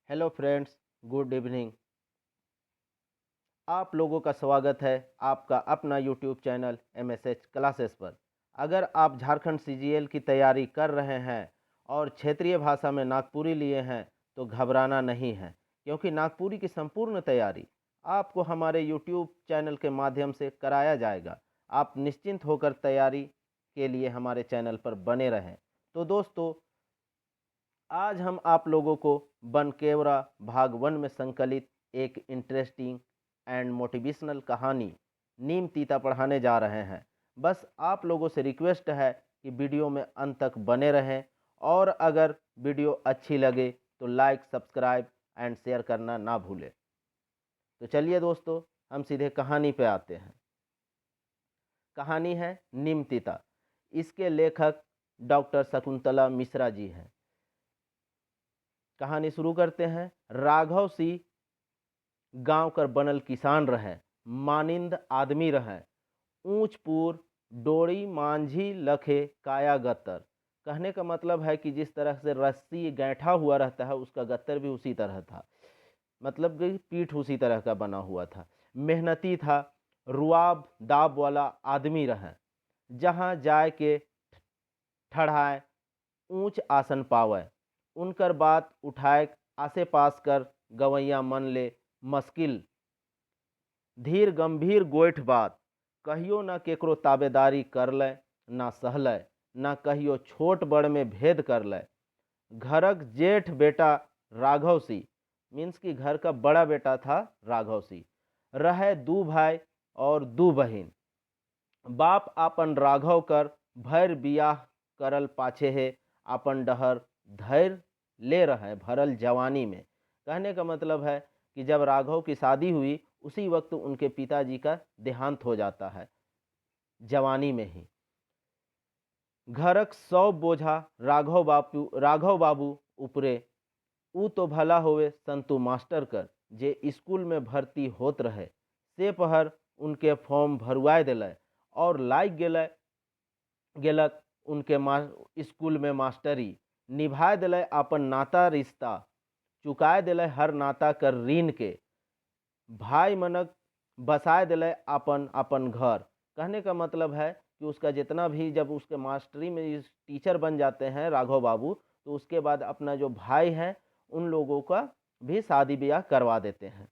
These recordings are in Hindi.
Hello friends, good evening. आप लोगों का स्वागत है आपका अपना यूट्यूब चैनल MSH क्लासेस पर। अगर आप झारखंड CGL की तैयारी कर रहे हैं और क्षेत्रीय भाषा में नागपुरी लिए हैं तो घबराना नहीं है, क्योंकि नागपुरी की संपूर्ण तैयारी आपको हमारे यूट्यूब चैनल के माध्यम से कराया जाएगा। आप निश्चिंत होकर तैयारी के लिए हमारे चैनल पर बने रहें। तो दोस्तों, आज हम आप लोगों को बनकेवरा भाग 1 में संकलित एक इंटरेस्टिंग एंड मोटिवेशनल कहानी नीम तीता पढ़ाने जा रहे हैं। बस आप लोगों से रिक्वेस्ट है कि वीडियो में अंत तक बने रहें, और अगर वीडियो अच्छी लगे तो लाइक, सब्सक्राइब एंड शेयर करना ना भूलें। तो चलिए दोस्तों, हम सीधे कहानी पे आते हैं। कहानी है नीम तीता। इसके लेखक डॉक्टर शकुंतला मिश्रा जी हैं। कहानी शुरू करते हैं। राघव सिंह गांव कर बनल किसान रहे, मानिंद आदमी रहे, ऊंचपुर डोरी मांझी लखे काया गत्तर। कहने का मतलब है कि जिस तरह से रस्सी गैंठा हुआ रहता है, उसका गत्तर भी उसी तरह था, मतलब कि पीठ उसी तरह का बना हुआ था। मेहनती था, रुआब दाब वाला आदमी रहे, जहाँ जाए के ठढ़ाए ऊंच आसन पावे, उनकर बात उठाए आसे पास कर गवैया मन ले मस्किल। धीर गंभीर गोइठ बात कहियो न केकरो ताबेदारी कर ले, ना सहले, ना कहियो छोट बड़ में भेद कर ले। घरक जेठ बेटा राघव सिंह, मीन्स कि घर का बड़ा बेटा था राघव सिंह, रहे दू भाई और दू बहिन। बाप आपन राघव कर भर बियाह करल पाछे है, आपन डहर धैर्य ले रहे भरल जवानी में। कहने का मतलब है कि जब राघव की शादी हुई उसी वक्त उनके पिताजी का देहांत हो जाता है, जवानी में ही। घरक 100 बोझा राघव बाबू उपरे। ऊ तो भला होवे संतु मास्टर कर, जे स्कूल में भर्ती होत रहे, से पहर उनके फॉर्म भरवाए दिले और लाग गेलक उनके स्कूल में मास्टरी। निभाए दिले अपन नाता रिश्ता, चुकाए दिले हर नाता कर ऋण के। भाई मनक बसाए दिले अपन अपन घर। कहने का मतलब है कि उसका जितना भी, जब उसके मास्टरी में टीचर बन जाते हैं राघव बाबू, तो उसके बाद अपना जो भाई हैं उन लोगों का भी शादी ब्याह करवा देते हैं।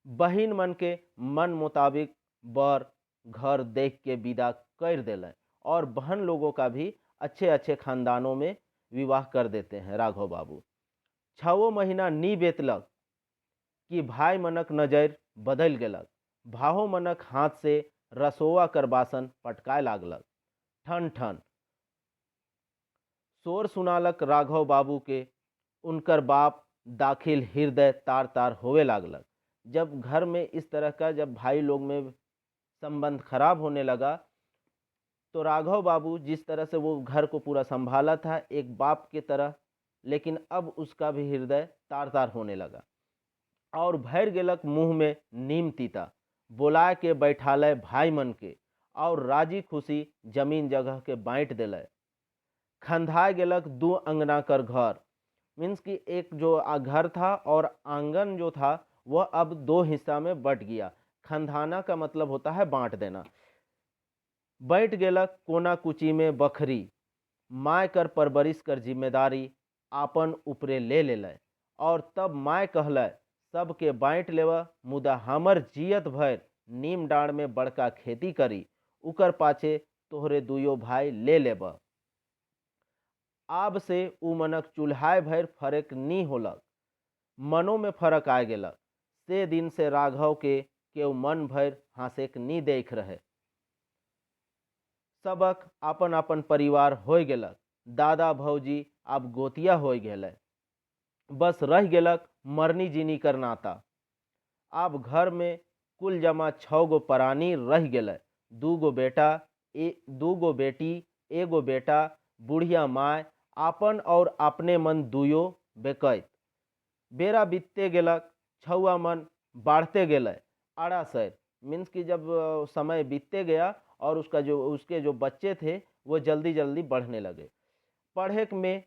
बहिन मन के मन मुताबिक बर घर देख के विदा कर दिले, और बहन लोगों का भी अच्छे अच्छे खानदानों में विवाह कर देते हैं राघव बाबू। 6 महीना नी बेतलक कि भाई मनक नजर बदल गेलक। भाहो मनक हाथ से रसोवा कर बासन पटकाए लागलक। ठन ठन शोर सुनालक राघव बाबू के। उनकर बाप दाखिल हृदय तार तार होवे लागलक। जब घर में इस तरह का, जब भाई लोग में संबंध खराब होने लगा, तो राघव बाबू जिस तरह से वो घर को पूरा संभाला था एक बाप की तरह, लेकिन अब उसका भी हृदय तार तार होने लगा और भर गेलक मुंह में नीम तीता। बोला के बैठाले भाई मन के और राजी खुशी जमीन जगह के बांट दिले। खंधा गेलक 2 अंगना कर घर, मीन्स कि एक जो घर था और आंगन जो था वह अब 2 हिस्सा में बट गया। खंधाना का मतलब होता है बांट देना। बैठ गेलक कोना कुची में बखरी, माय कर परवरिश कर जिम्मेदारी आपन ऊपरे ले ले। और तब माय कहले सबके बांट लेव, मुदा हमर जियत भर नीम डाँड़ में बड़का खेती करी, उकर पाछे तोहरे दुयो भाई ले लेब। आब से उ मनक चूल्हाए भर फर्क नी होलक, मनो में फर्क आ गेलक। से दिन से राघव के केव मन भर हंसेक नी देख रहे। सबक अपन अपन परिवार हो गेलक। दादा भौजी अब गोतिया हो गेले, बस रह गेलक मरनी जीनी कर नाता। अब घर में कुल जमा 6 गो प्राणी रह गेले। 2 गो बेटा, 2 गो बेटी, एगो बेटा, बुढ़िया माय, आपन और अपने मन दुयो बेकैत। बेरा बीतते गेलक, छुआ मन बढ़ते गेले। आड़ा सर, मीन्स कि जब समय बीतते गया और उसके जो बच्चे थे वो जल्दी जल्दी बढ़ने लगे। पढ़े में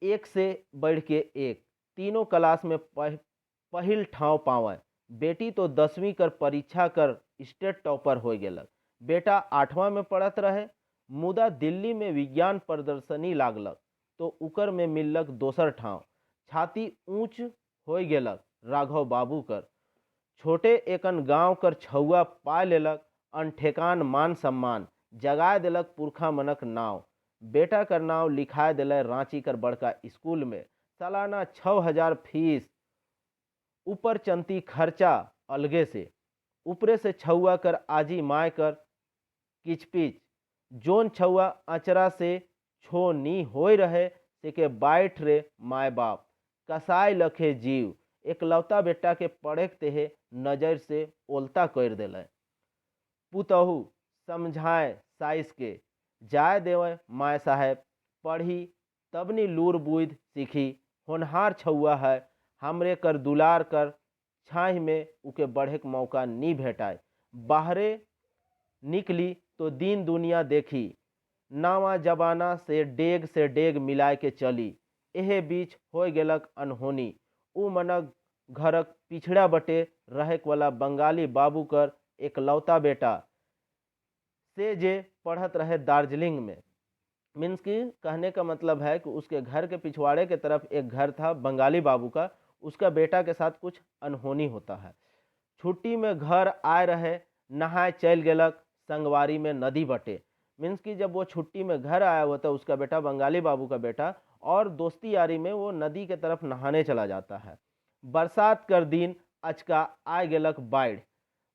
एक से बढ़ के एक, तीनों क्लास में पहिल ठाव पावे। बेटी तो 10वीं कर परीक्षा कर स्टेट टॉपर हो गेलक। बेटा 8वां में पढ़त रहे। मुदा दिल्ली में विज्ञान प्रदर्शनी लागलक तो उकर में मिललक दोसर ठाव। छाती ऊंच हो गेलक राघव बाबू कर। छोटे एकन गांव कर छुआ पाय लेलक अनठेकान मान सम्मान। जगाए देलक पुरखा मनक नाव। बेटा कर नाव लिखाए दिले रांची कर बड़का स्कूल में। सालाना 6,000 फीस, ऊपर चंती खर्चा अलगे से। ऊपरे से छुआ कर आजी माय कर किचपिच। जोन छुआ अचरा से छो नी होय रहे से के बैठ रे माय बाप। कसाय लखे जीव। एकलौता बेटा के पढ़े तेहे नजर से ओलता कर दिले। पुतहु समझाए साइस के, जाय देवे माय साहेब, पढ़ी तबनी लूर बुध सीखी। होनहार छुआ है, हमरे कर दुलार कर छाह में उके बढ़े के मौका नी भेटाए। बाहरे निकली तो दीन दुनिया देखी। नावा जबाना से डेग मिलाए के चली। एहे बीच हो गेलक अनहोनी। उ मनक घरक पिछड़ा बटे रहे वाला बंगाली बाबू कर एकलौता बेटा से जे पढ़त रहे दार्जिलिंग में। मीन्स की कहने का मतलब है कि उसके घर के पिछवाड़े के तरफ एक घर था बंगाली बाबू का। उसका बेटा के साथ कुछ अनहोनी होता है। छुट्टी में घर आए रहे, नहाए चल गेलक संगवारी में नदी बटे। मीन्स की जब वो छुट्टी में घर आया हुआ था उसका बेटा, बंगाली बाबू का बेटा, और दोस्ती यारी में वो नदी के तरफ नहाने चला जाता है। बरसात कर दिन अचका आ गेलक बाढ़।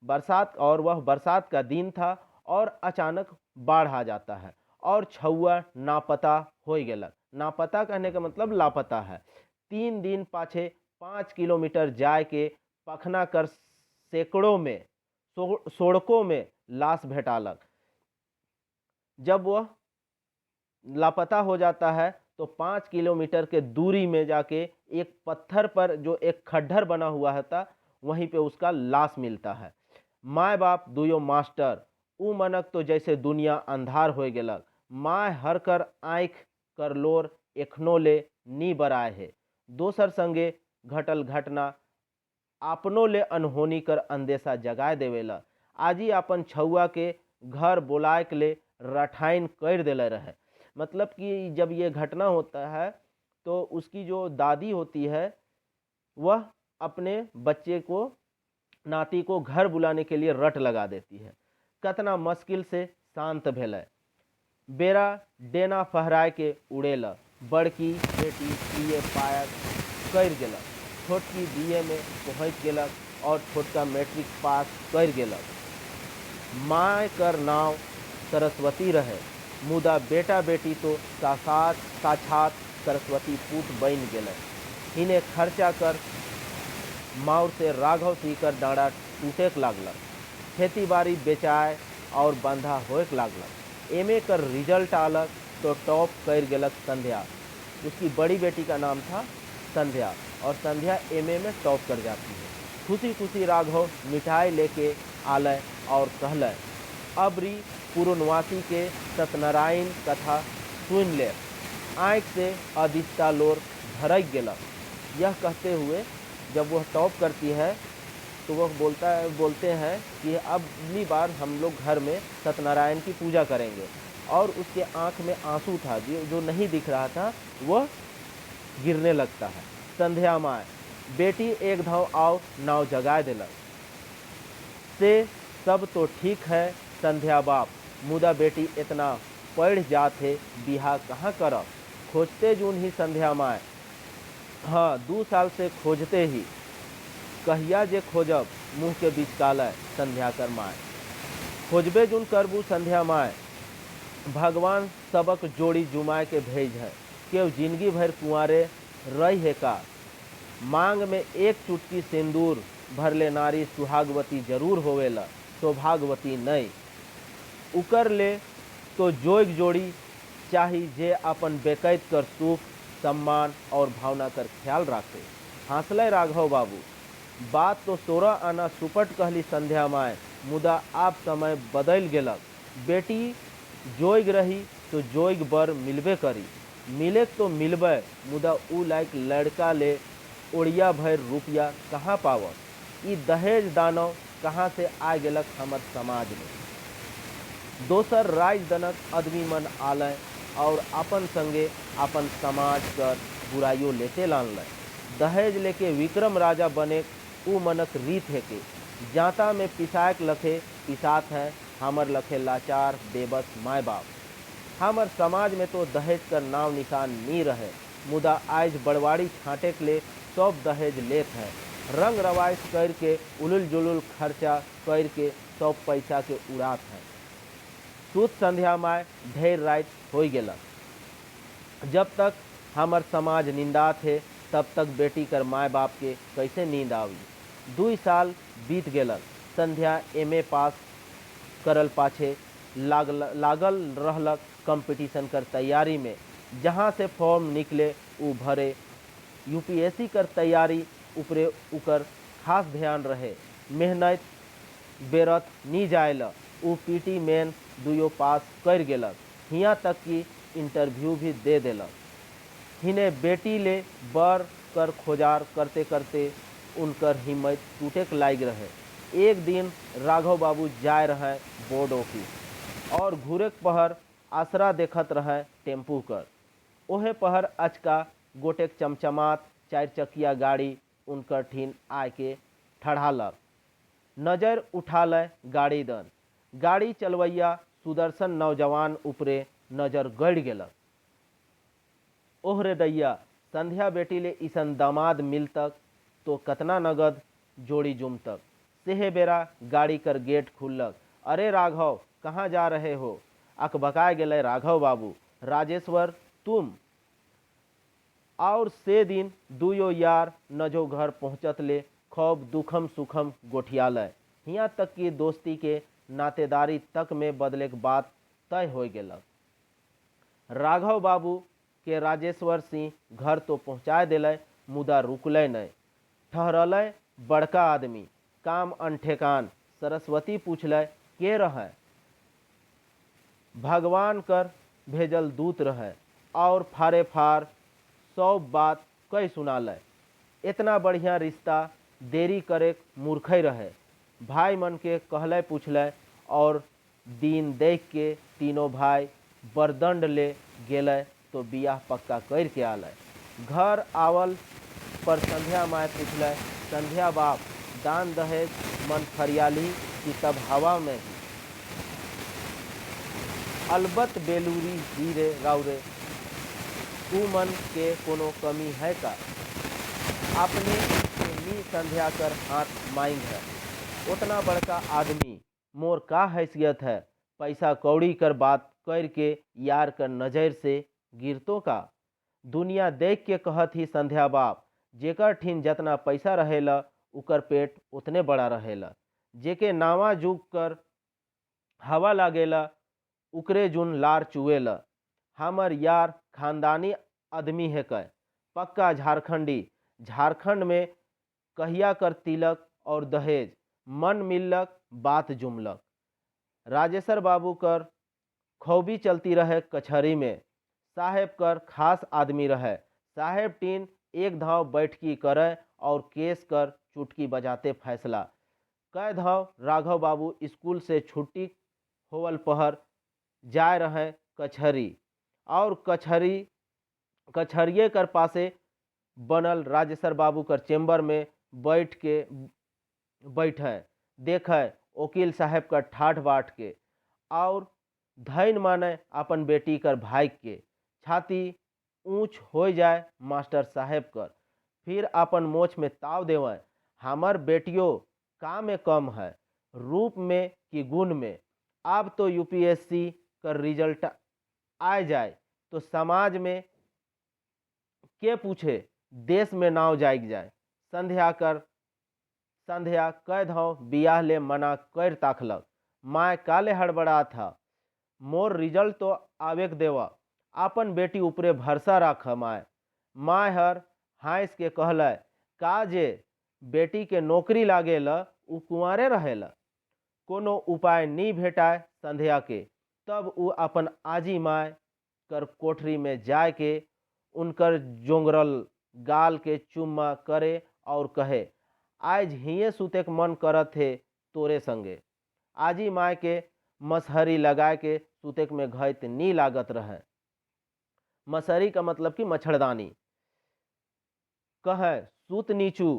बरसात, और वह बरसात का दिन था और अचानक बाढ़ आ जाता है और छुआ नापता हो गेलक। नापता कहने का मतलब लापता है। 3 दिन पाछे 5 किलोमीटर जाए के पखना कर सैकड़ों में सड़कों में लाश भेटालक। जब वह लापता हो जाता है तो 5 किलोमीटर के दूरी में जाके एक पत्थर पर जो एक खड्डर बना हुआ था वहीं पे उसका लाश मिलता है। माय बाप दुयो मास्टर। उ मनक तो जैसे दुनिया अंधार हो गेलक। माय हर कर आँख कर लोर एखनो ले नी बराए है। दोसर संगे घटल घटना आपनो ले अनहोनी कर अंदेशा जगाए देवेला। आजी अपन छुआ के घर बोलाए के ले रठाइन कर देले रहे। मतलब कि जब ये घटना होता है तो उसकी जो दादी होती है वह अपने बच्चे को, नाती को घर बुलाने के लिए रट लगा देती है। कतना मुश्किल से शांत भेलै। बेरा डेना फहराए के उड़ेला। बड़की बेटी बीए पास कर गेलक, छोटकी बीए में पहुँच गेलक और छोटका मैट्रिक पास कर गेलक। माय कर नाव सरस्वती रहे। मुदा बेटा बेटी तो साक्षात सरस्वती पुत बन गेलै। इन्हें खर्चा कर माउर से राघव सीकर डाँडा टूटे लागलक। खेती बाड़ी बेचाए और बंधा होए लागलक। एमए कर रिजल्ट आलक तो टॉप कर गेलक संध्या। उसकी बड़ी बेटी का नाम था संध्या और संध्या एमए में टॉप कर जाती है। खुशी खुशी राघव मिठाई लेके आलय और कहलय, अबरी पूर्णवासी के सत्यनारायण कथा सुन ले। आँख से अदिष्टा लोर धरक गेलक। यह कहते हुए जब वह टॉप करती है तो वह बोलते हैं कि अब अगली बार हम लोग घर में सत्यनारायण की पूजा करेंगे। और उसके आंख में आंसू था जो नहीं दिख रहा था, वह गिरने लगता है। संध्या माय, बेटी एक धाव आओ नाव जगाए दिलक। से सब तो ठीक है संध्या बाप, मुदा बेटी इतना पढ़ जाते बिहा कहाँ करब। खोजते जून ही संध्या माय, हाँ 2 साल से खोजते ही। कहिया जे खोजब मुँह के बीच कालय संध्या कर माय। खोजबे जून करबू संध्या माय, भगवान सबक जोड़ी जुमाए के भेज है। केव जिंदगी भर कुंवारे रही है का। मांग में एक चुटकी सिंदूर भरले नारी सुहागवती जरूर होवेला, सौभागवती नहीं। उकर ले तो जोग जोड़ी चाही जे अपन बेकैत कर सुख सम्मान और भावना कर ख्याल रखे। हंसले राघव बाबू, बात तो 16 आना सुपट कहली संध्या माय, मुदा आप समय बदल गेलक। बेटी जोग रही तो जोग बर मिलबे करी। मिले तो मिलबे मुदा ऊ लायक लड़का ले ओड़िया भर रुपया कहाँ पावत। ई दहेज दानव कहाँ से आ गेलक हमर समाज में। दोसर राजदनक आदमी मन आलय और अपन संगे अपन समाज कर बुराइयों लेते लानल। दहेज लेके विक्रम राजा बने ऊ मनक रीत है के जाता में पिसाक लखे पिसात है हमर लखे लाचार बेबस माय बाप। हमर समाज में तो दहेज कर नाव निशान नहीं रहे मुदा आज बड़वाड़ी छाटे के लिए सब दहेज लेत है। रंग रवायत करके उलुल जुलुल खर्चा करके सब पैसा के उड़ात है। सूत संध्या में ढेर रात हो गेला। जब तक हमर समाज निंदा थे तब तक बेटी कर माय बाप के कैसे नींद आवी। 2 साल बीत गेल। संध्या एमए पास करल पाछे लागल रहलक कंपटीशन कर तैयारी में। जहाँ से फॉर्म निकले ऊ भरे। यूपीएससी कर तैयारी ऊपरे उकर खास ध्यान रहे। मेहनत बेरत नी जायल। ऊ पीटी मेन 2 पास कर गेलक। हियाँ तक कि इंटरव्यू भी दे देलक। हिने बेटी ले बर कर खोजार करते करते उनकर हिम्मत टूटे के लाग रहे। एक दिन राघव बाबू जाए रहे बोर्ड ऑफिस और घूरे पहर आसरा देखत रहे टेम्पू कर। ओहे पहर अचका गोटेक चमचमात 4 चकिया गाड़ी उनकर ठीन आके ठढ़ालक। नजर उठाल गाड़ी दन। गाड़ी चलवैया सुदर्शन नौजवान ऊपरे नजर गड़ गेलक। ओहरे दैया संध्या बेटी ले ईसन दामाद मिलतक तो कतना नगद जोड़ी जुमतक। सेहे बेरा गाड़ी कर गेट खुलक। अरे राघव कहाँ जा रहे हो। अकबकाए गेले राघव बाबू। राजेश्वर तुम। और से दिन 2 यार नजो घर पहुँचत ले खूब दुखम सुखम गोठियालय। यहाँ तक कि दोस्ती के नातेदारी तक में बदले के बात तय हो गेलक। राघव बाबू के राजेश्वर सिंह घर तो पहुँचा दिल मुदा रुकल नहीं। ठहरल बड़का आदमी काम अनठेकान। सरस्वती पूछल के रहे। भगवान कर भेजल दूत रहे और फारे फार सब बात कई सुनाल। इतना बढ़िया रिश्ता देरी करे मूर्खई रहे। भाई मन के कहले पूछल और दिन देख के तीनों भाई बरदंड ले गेले तो बियाह पक्का कर के आल। घर आवल पर संध्या माय पूछल संध्या बाप दान दहेज मन फरियाली कि सब हवा में ही। अलबत बेलूरी हीरे राउरे तू मन के कोनो कमी है का। अपने नी संध्या कर हाथ मांग है। उतना बड़का आदमी मोर का हैसियत है। पैसा कौड़ी कर बात करके यार कर नज़र से गिरतो का। दुनिया देख के कहत ही संध्या बाप जेकर ठीन जतना पैसा रहेला उकर पेट उतने बड़ा रहेला। जेके नावा जुग कर हवा लागेला उकरे जुन लार चुएला। हमर यार खानदानी आदमी है कै पक्का झारखंडी। झारखंड में कहिया कर तिलक और दहेज मन मिलक बात जुमलक। राजेश्वर बाबू कर खौबी चलती रहे कचहरी में। साहेब कर खास आदमी रहे। साहेब टीन एक धाव बैठकी करे और केस कर चुटकी बजाते फैसला। कै धाव राघव बाबू स्कूल से छुट्टी होवल पहर जाए रहे कचहरी और कचहरिये कर पासे बनल राजेश्वर बाबू कर चेम्बर में बैठे देखे वकील साहब का ठाठ बाट के और धैन माने अपन बेटी कर भाई के। छाती ऊंच हो जाए मास्टर साहब कर फिर अपन मोछ में ताव देवे। हमर बेटियों का में कम है रूप में कि गुण में। अब तो यूपीएससी कर रिजल्ट आ जाए तो समाज में के पूछे देश में नाव जाग जाए। संध्या कै धाव बियाह ले मना कर ताकलक। माय काले हड़बड़ा था। मोर रिजल्ट तो आवेक देवा अपन बेटी ऊपरे भरोसा राख। माय हर हाइस के कहल का जे बेटी के नौकरी लागेल उ कुंवारे रहेला। कोनो उपाय नहीं भेटाए संध्या के तब उ अपन आजी माय कर कोठरी में जाय के उनकर जोंगरल गाल के चुम्मा करे और कहे, आज हिये सुते के मन करत थे तोरे संगे। आजी माय के मसहरी लगाए के सुते में घैत नी लागत रहे। मसहरी का मतलब कि मच्छरदानी। कहे सूत नीचू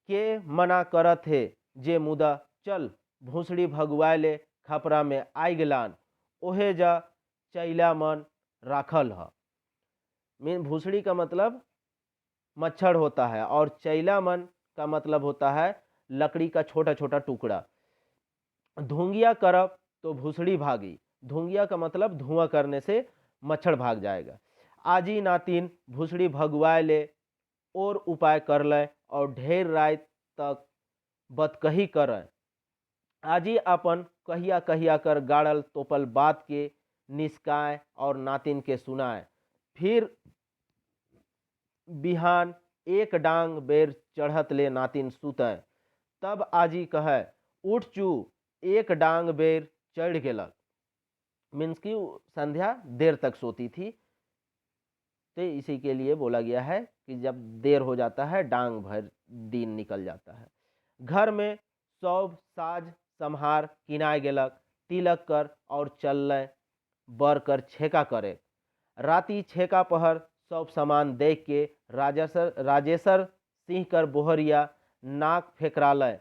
के मना करत है जे मुदा चल भूसड़ी भगवाए ले खपरा में आई गलान ओहे जा चैला मन राखल ह। मीन भूसड़ी का मतलब मच्छर होता है और चैला मन का मतलब होता है लकड़ी का छोटा छोटा टुकड़ा। धुंगिया करब तो भूसड़ी भागी। धुंगिया का मतलब धुआं करने से मच्छर भाग जाएगा। आजी नातिन भूसड़ी भगवाए ले और उपाय कर ले और ढेर रात तक बतकही करे। आजी अपन कहिया कहिया कर गाड़ल तोपल बात के निष्काय और नातिन के सुनाए। फिर बिहान एक डांग बेर चढ़त ले नातिन सुतय। तब आजी कहे उठ चू एक डांग बेर चढ़ गेलक। मीन्स की संध्या देर तक सोती थी, तो इसी के लिए बोला गया है कि जब देर हो जाता है डांग भर दिन निकल जाता है। घर में सब साज संहार किनाय गेलक। तिलक कर और चल बर कर छेका करे। राती छेका पहर सब सामान देख के राजेसर सिंह कर बोहरिया नाक फेकरालय।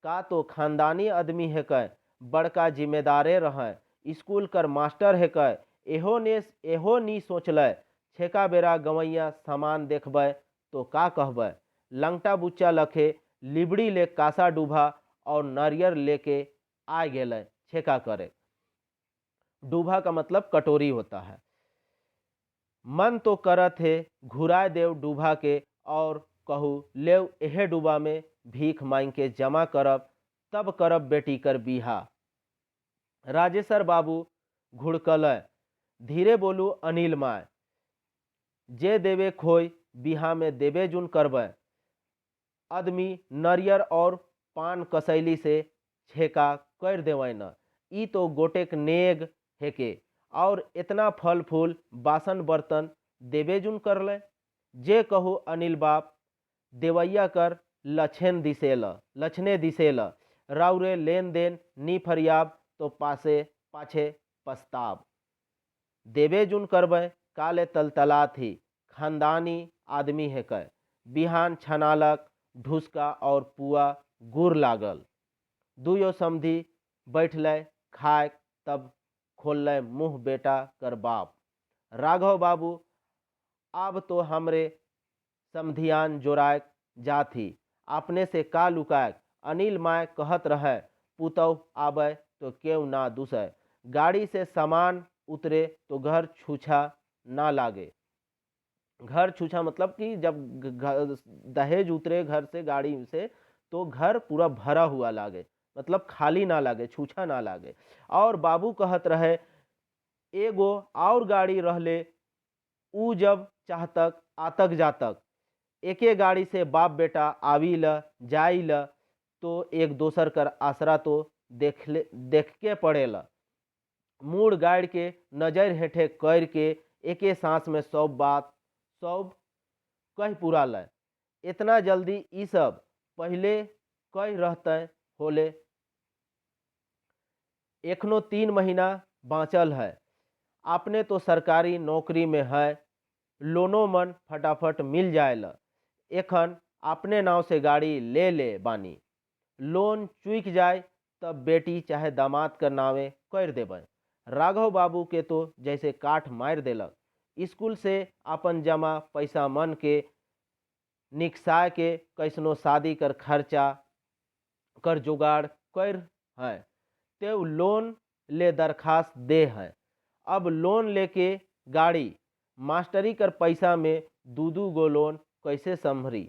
का तो खानदानी आदमी है कै, बड़का जिम्मेदारे रहे, स्कूल कर मास्टर है कै, एहो नी सोचल छेका बेरा गवैया सामान देखबै तो का कहबै। लंगटा बुच्चा लखे लिबड़ी ले कासा डूबा और नारियर लेके आ गेल छेका करे। डूबा का मतलब कटोरी होता है। मन तो करत है घुराए देव डूबा के और कहू लेव एहे डूबा में भीख मांग के जमा करब तब करब बेटी कर बिहा। राजेसर बाबू घुड़कल धीरे बोलू अनिल माय, जे देवे खोय बिहा में देवे जुन करबै। आदमी नरियर और पान कसैली से छेका कर देवै न, ई तो गोटेक नेग हेके और इतना फल फूल बासन बर्तन देवे जुन कर ले। जे कहू अनिल बाप देवैया कर लक्षणे दिसेल राउरे लेन देन नी फरियाब तो पाछे पछताब। देवे जुन करबै काले तलतला थी, खानदानी आदमी है कै। बिहान छनालक ढुसका और पुआ गुड़ लागल। दुयो समधी बैठले खाए तब खोल मुँह बेटा कर बाप। राघव बाबू अब तो हमरे समधियान जोराय जाथी, अपने से का लुकाय। अनिल माय कहत रहे पुतौ आबै तो क्यों ना दूसै। गाड़ी से सामान उतरे तो घर छूछा ना लागे। घर छूछा मतलब कि जब दहेज उतरे घर से गाड़ी से तो घर पूरा भरा हुआ लागे, मतलब खाली ना लागे, छूछा ना लागे। और बाबू कहत रहे एगो और गाड़ी रहले ऊ जब चाहतक आतक जातक। एके गाड़ी से बाप बेटा आवी ल जाई ल तो एक दोसर कर आसरा तो देख के पड़ेला। मूड गाड़ के नजर हेठे कर के एके सांस में सब बात सब कह पूरा ल। इतना जल्दी ई सब पहले कह रहते होले। एखनो 3 महीना बाँचल है। आपने तो सरकारी नौकरी में है, लोनो मन फटाफट मिल जाएला। एखन अपने नाव से गाड़ी ले बानी, लोन चुक जाए तब बेटी चाहे दामाद कर नावे कर देबै। राघव बाबू के तो जैसे काठ मार देलक। स्कूल से अपन जमा पैसा मन के निकसाय के कैसनो शादी कर खर्चा कर जुगाड़ कर है, ते लोन ले दरखास्त दे है। अब लोन लेके गाड़ी मास्टरी कर पैसा में दू गो लोन कैसे संभरी।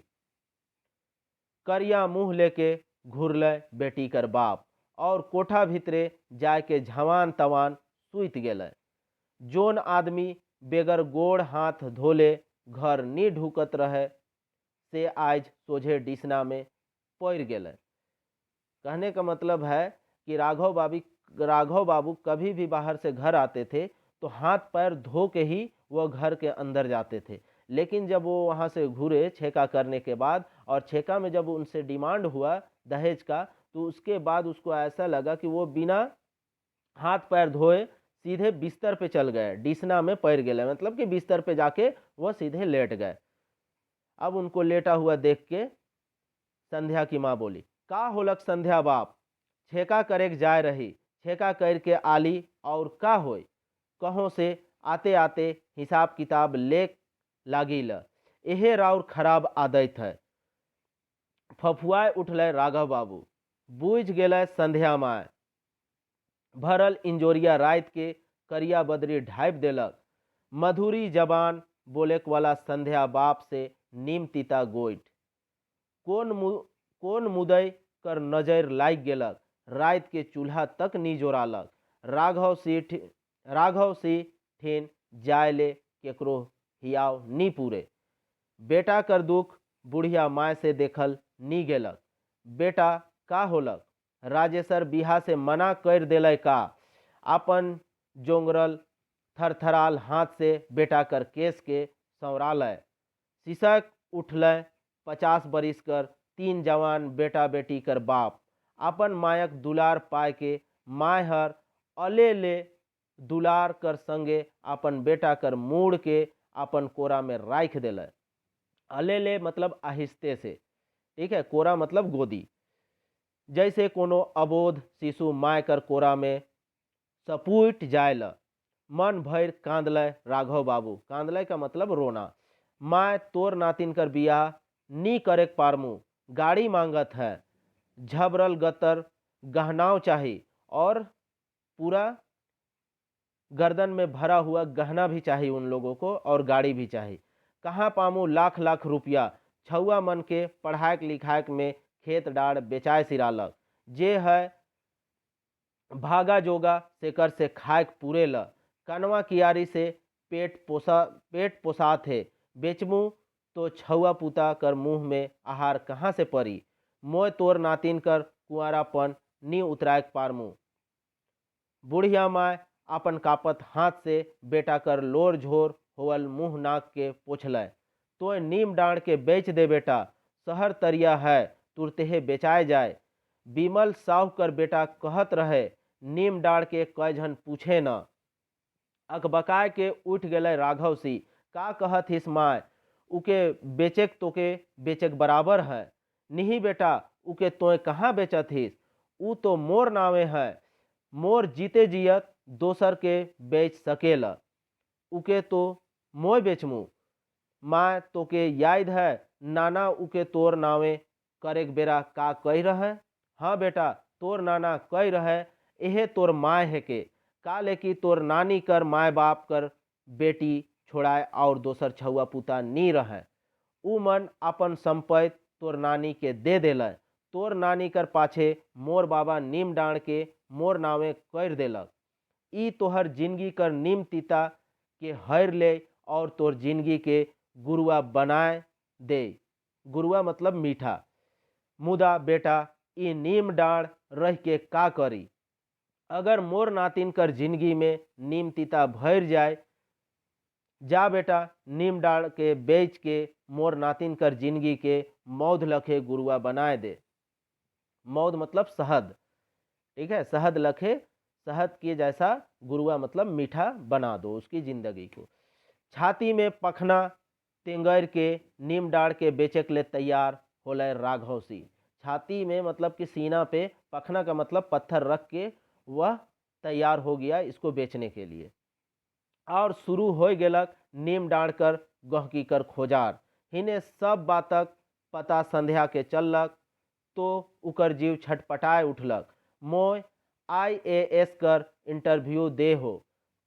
करिया मुँह लेके घुरल बेटी कर बाप और कोठा भीतरे जाके झवान तवान सुत गेल। जोन आदमी बेगर गोड़ हाथ धोले घर नी ढुकत रहे से आज सोझे डिसना में पड़ गेल। कहने का मतलब है कि राघव बाबू कभी भी बाहर से घर आते थे तो हाथ पैर धो के ही वह घर के अंदर जाते थे। लेकिन जब वो वहाँ से घूरे छेका करने के बाद, और छेका में जब उनसे डिमांड हुआ दहेज का, तो उसके बाद उसको ऐसा लगा कि वो बिना हाथ पैर धोए सीधे बिस्तर पे चल गए, डिसना में पैर गए, मतलब कि बिस्तर पे जाके वह सीधे लेट गए। अब उनको लेटा हुआ देख के संध्या की माँ बोली, का होलक संध्या बाप, छेका करेक जाए रही, छेका करके आली और का होय, कहों से आते आते हिसाब किताब ले लागिल, एहे राउर खराब आदत है। फफुआए उठल राघव बाबू, बूझ गेल संध्या माय, भरल इंजोरिया रात के करिया बदरी ढाइप देलक। मधुरी जबान बोलेक वाला संध्या बाप से नीम तीता गोइट, कोन मुदय कर नजर लाग गेलक, रात के चूल्हा तक नी जोरालक। राघव सी ठेन जाय ले केकरो हियाव नी पूरे। बेटा कर दुख बुढ़िया माय से देखल नी गेलक। बेटा का होलक, राजेसर बिहा से मना कर दिल का। अपन जोंगरल थरथराल हाथ से बेटा कर केस के संवराल। सिसक उठल 50 बरिस कर तीन जवान बेटा बेटी कर बाप। अपन मायक दुलार पाए के माय हर अले ले दुलार कर संगे अपन बेटा कर मूड़ के अपन कोरा में राख दिल। अले ले मतलब आहिस्ते से, ठीक है, कोरा मतलब गोदी। जैसे कोनो अबोध शिशु माय कर कोरा में सपूट जायल। मन भर कांदल राघव बाबू, कांदल का मतलब रोना। माय तोर नातिन कर बियाह नी करे पारमू, गाड़ी मांगत है, झबरल गतर गहनाव चाहिए और पूरा गर्दन में भरा हुआ गहना भी चाहिए उन लोगों को, और गाड़ी भी चाहिए। कहाँ पामू लाख लाख रुपया, छुआ मन के पढ़ाई लिखाई में खेत डाड़ बेचाए सिरालक। जे है भागा जोगा सेकर से खाए पूरे ल, कनवा कियारी से पेट पोसा थे। बेचमू तो छुआ पुता कर मुंह में आहार कहाँ से परी। मोय तोर नातिन कर कुआरापन नी उतराय पारमू। बुढ़िया माय अपन कापत हाथ से बेटा कर लोर झोर होवल मुंह नाक के पोछल। तो नीम डांड के बेच दे बेटा, शहर तरिया है तुरतेहे बेचाए जाए। बिमल साहु कर बेटा कहत रहे, नीम डाड़ के कई झन पूछे न। अकबकाय के उठ गए राघव सी, का कहत हिस माय, उके बेचेक तोके बेचेक बराबर है। नहीं बेटा, उके तोय कहाँ बेचत हिस, ऊ तो मोर नावे है। मोर जीते जियत दोसर के बेच सकेला, उके तो मोय बेचमू। माय तोके याद है नाना उके तोर नावे करेक बेरा का कही रहे। हाँ बेटा, तोर नाना कही रहे, एहे तोर माय है के, का लेकी तोर नानी कर माय बाप कर बेटी छोड़ाए और दोसर छुआ पुता नी रहे। ऊ मन अपन संपत्ति तोर नानी के दे देल। तोर नानी कर पाछे मोर बाबा नीम डांड के मोर नावे कर देलक। ई तोहर जिंदगी कर नीम तीता के हर ले और तोर जिंदगी के गुरुआ बनाए दे। गुरुआ मतलब मीठा। मुदा बेटा, ई नीम डांड रह के का करी। अगर मोर नातिन कर जिंदगी में नीम तीता भर जाए, जा बेटा नीम डांड के बेच के मोर नातिन कर जिंदगी के मौध लखे गुरुआ बनाए दे। मौध मतलब शहद, ठीक है, शहद लखे, शहद के जैसा गुरुआ मतलब मीठा बना दो उसकी जिंदगी को। छाती में पखना तेंगर के नीम डाड़ के बेचे के लिए तैयार होले राघव सी। छाती में मतलब कि सीना पे, पखना का मतलब पत्थर रख के वह तैयार हो गया इसको बेचने के लिए। और शुरू हो गेलक नीम डाड़ कर गहकी कर खोजार। हिने सब बातक पता संध्या के चललक तो उकर जीव छटपटाए उठलक। मोय IAS कर इंटरव्यू दे हो,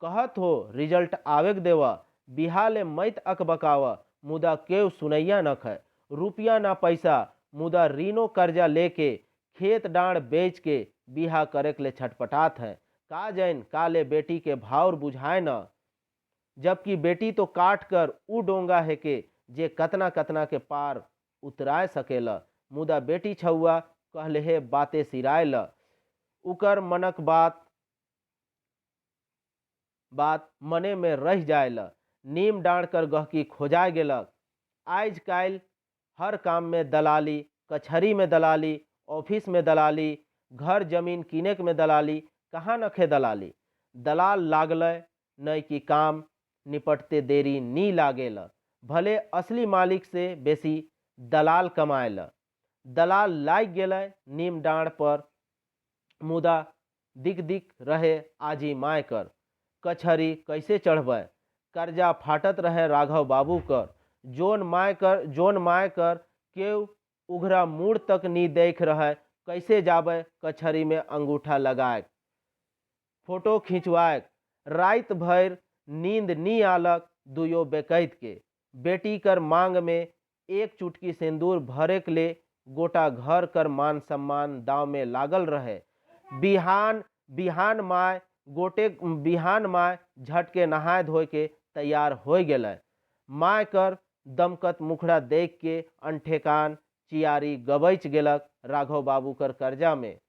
कहत हो रिजल्ट आवेग देवा, बिहाले मैत अकबकावा, मुदा केव सुनैया न ख। रुपया ना पैसा, मुदा ऋणो कर्जा लेके खेत डांड बेच के बिहा करे के ले छटपटात है। का जैन काले बेटी के भावर बुझाए न, जबकि बेटी तो काट कर ऊ डोंगा है के जे कतना कतना के पार उतराय सकेला। मुदा बेटी छुआ कहले बाते सिराय ल, उकर मनक बात बात मने में रह जायल। नीम डाँड़ कर गहकी खोजाय गेलक। आज काल्हि हर काम में दलाली, कचहरी में दलाली, ऑफिस में दलाली, घर जमीन किने में दलाली, कहाँ नखे दलाली। दलाल लागलै नहीं कि काम निपटते देरी नी लागेल। भले असली मालिक से बेसी दलाल कमाएल। दलाल लाग गेलै नीम डाँड़ पर, मुदा दिक दिक रहे आजी माय कर। कचहरी कैसे चढ़बै, कर्जा फाटत रहे राघव बाबू कर। जोन माय कर केव उघरा मुड़ तक नी देख रहे, कैसे जाबे कचहरी में अंगूठा लगाए, फोटो खिंचवाए। रात भर नींद नी आलक दुयो बेकैत के। बेटी कर मांग में एक चुटकी सिंदूर भरे के ले गोटा घर कर मान सम्मान दाव में लागल रहे। बिहान माय झटके नहाय धोय के तैयार हो गेलै। माय कर दमकत मुखड़ा देख के अनठेकान चियारी गबैच गेलक राघव बाबू कर कर्जा में।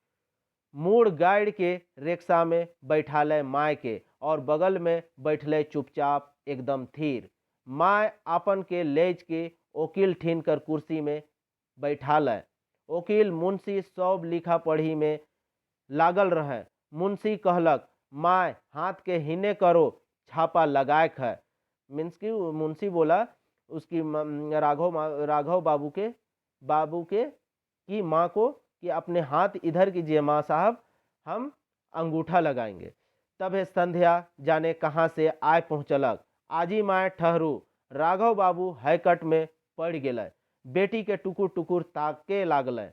मूड़ गाड़ के रिक्शा में बैठाले माय के और बगल में बैठले चुपचाप एकदम थीर। माय आपन के लेज के वकील ठीन कर कुर्सी में बैठाले। वकील मुंशी सब लिखा पढ़ी में लागल रहे। मुंशी कहलक, माय हाथ के हिने करो, छापा लगाए है। मीन्स की मुंशी बोला उसकी राघव बाबू के की माँ को कि अपने हाथ इधर कीजिए माँ साहब, हम अंगूठा लगाएंगे। तब है संध्या जाने कहाँ से आए पहुँचलक। आजी माय ठहरू। राघव बाबू हैकट में पड़ गेलै। बेटी के टुकुर टुकुर ताके लागलै।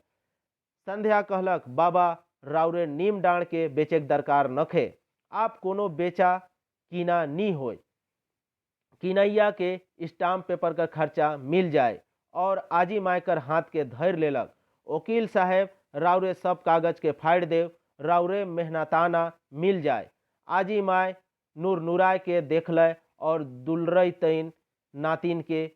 संध्या कहलक, बाबा राउरे नीम डाँड़ के बेचे दरकार नखे। आप कोनो बेचा कीना नी होय। किनैया के स्टाम्प पेपर का खर्चा मिल जाए। और आजी मायकर हाथ के धैर लेलक। वकील साहेब राउरे सब कागज के फाड़ देव, राउरे मेहनताना मिल जाए। आजी माय नूर नुराय के देखल और दुलरई तैन नातिन के,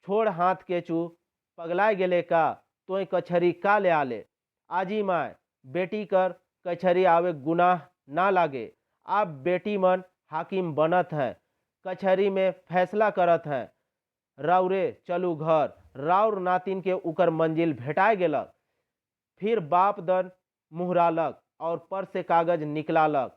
छोड़ हाथ के चू, पगलाय गेले का, तोय कचहरी का ले आले। आजी माय, बेटी कर कचहरी आवे गुनाह ना लागे। आप बेटी मन हाकिम बनत है, कचहरी में फैसला करत है। राउरे चलू घर। राउर नातिन के उकर मंजिल भेटाए गेलक। फिर बाप दन मुहरालक और पर से कागज निकलालक।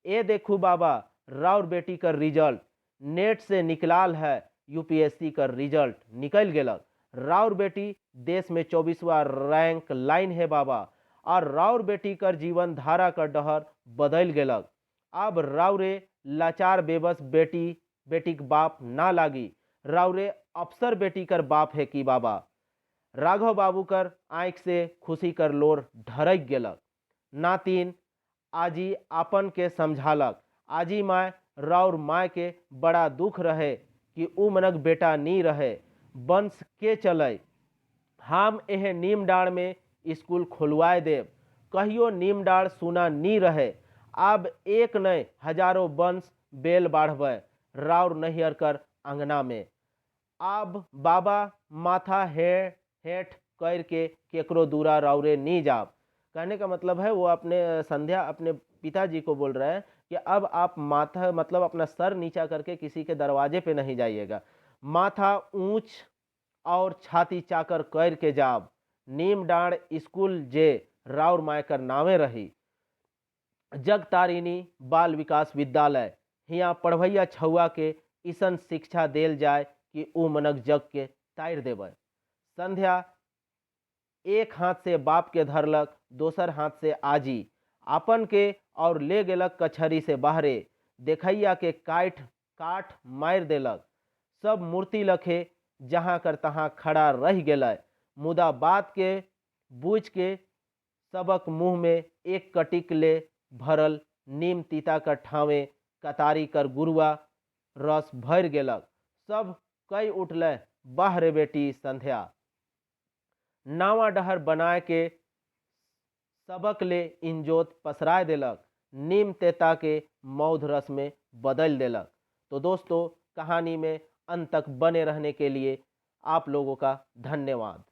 ए देखू बाबा, राउर बेटी का रिजल्ट नेट से निकलाल है। यूपीएससी का रिजल्ट निकल गेलक। राउर बेटी देश में 24वां रैंक लाइन है बाबा। और राउर बेटी कर जीवन धारा का डहर बदल गेलक। अब राउरे लाचार बेबस बेटी के बाप ना लागी। राउरे अफसर बेटी कर बाप है कि बाबा। राघव बाबू कर आँख से खुशी कर लोर ढरक गेलक। नातिन आजी आपन के समझालक। आजी माय, राउर माय के बड़ा दुख रहे कि उ मनक बेटा नी रहे, वंश के चले। हम एह नीम डाँड़ में स्कूल खोलवाए देव। कहियो नीम डाँड़ सुना नी रहे। अब एक नहीं हजारों वंश बेल बाढ़बै राउर नैहर कर अंगना में। अब बाबा माथा हेठ कर के केकरो दूरा राउरे नी जाब। कहने का मतलब है वो संध्या अपने पिताजी को बोल रहे हैं कि अब आप माथा मतलब अपना सर नीचा करके किसी के दरवाजे पे नहीं जाइएगा। माथा ऊंच और छाती चाकर कर के जाब। नीम डाँड़ स्कूल जे राउर मायकर नावे रही। जगतारिणी बाल विकास विद्यालय, हियाँ पढ़वैया छुआ के ईसन शिक्षा देल जाए कि उ मनक जग के तार देवे। संध्या एक हाथ से बाप के धरलक, दोसर हाथ से आजी आपन के और ले गेलक कचहरी से बाहरे। देखैया के काट मार देलक। सब मूर्ति लखे जहाँ कर तहाँ खड़ा रह गेलै। मुदा बात के बूझ के सबक मुँह में एक कटिक ले भरल नीम तीता कर ठावे कतारी कर गुरुआ रस भर गेलक। सब कई उठले, बाह रे बेटी संध्या। नावा डहर बनाए के सबक ले इंजोत पसराय देलक। नीम तेता के मौध रस में बदल देलक। तो दोस्तों, कहानी में अंत तक बने रहने के लिए आप लोगों का धन्यवाद।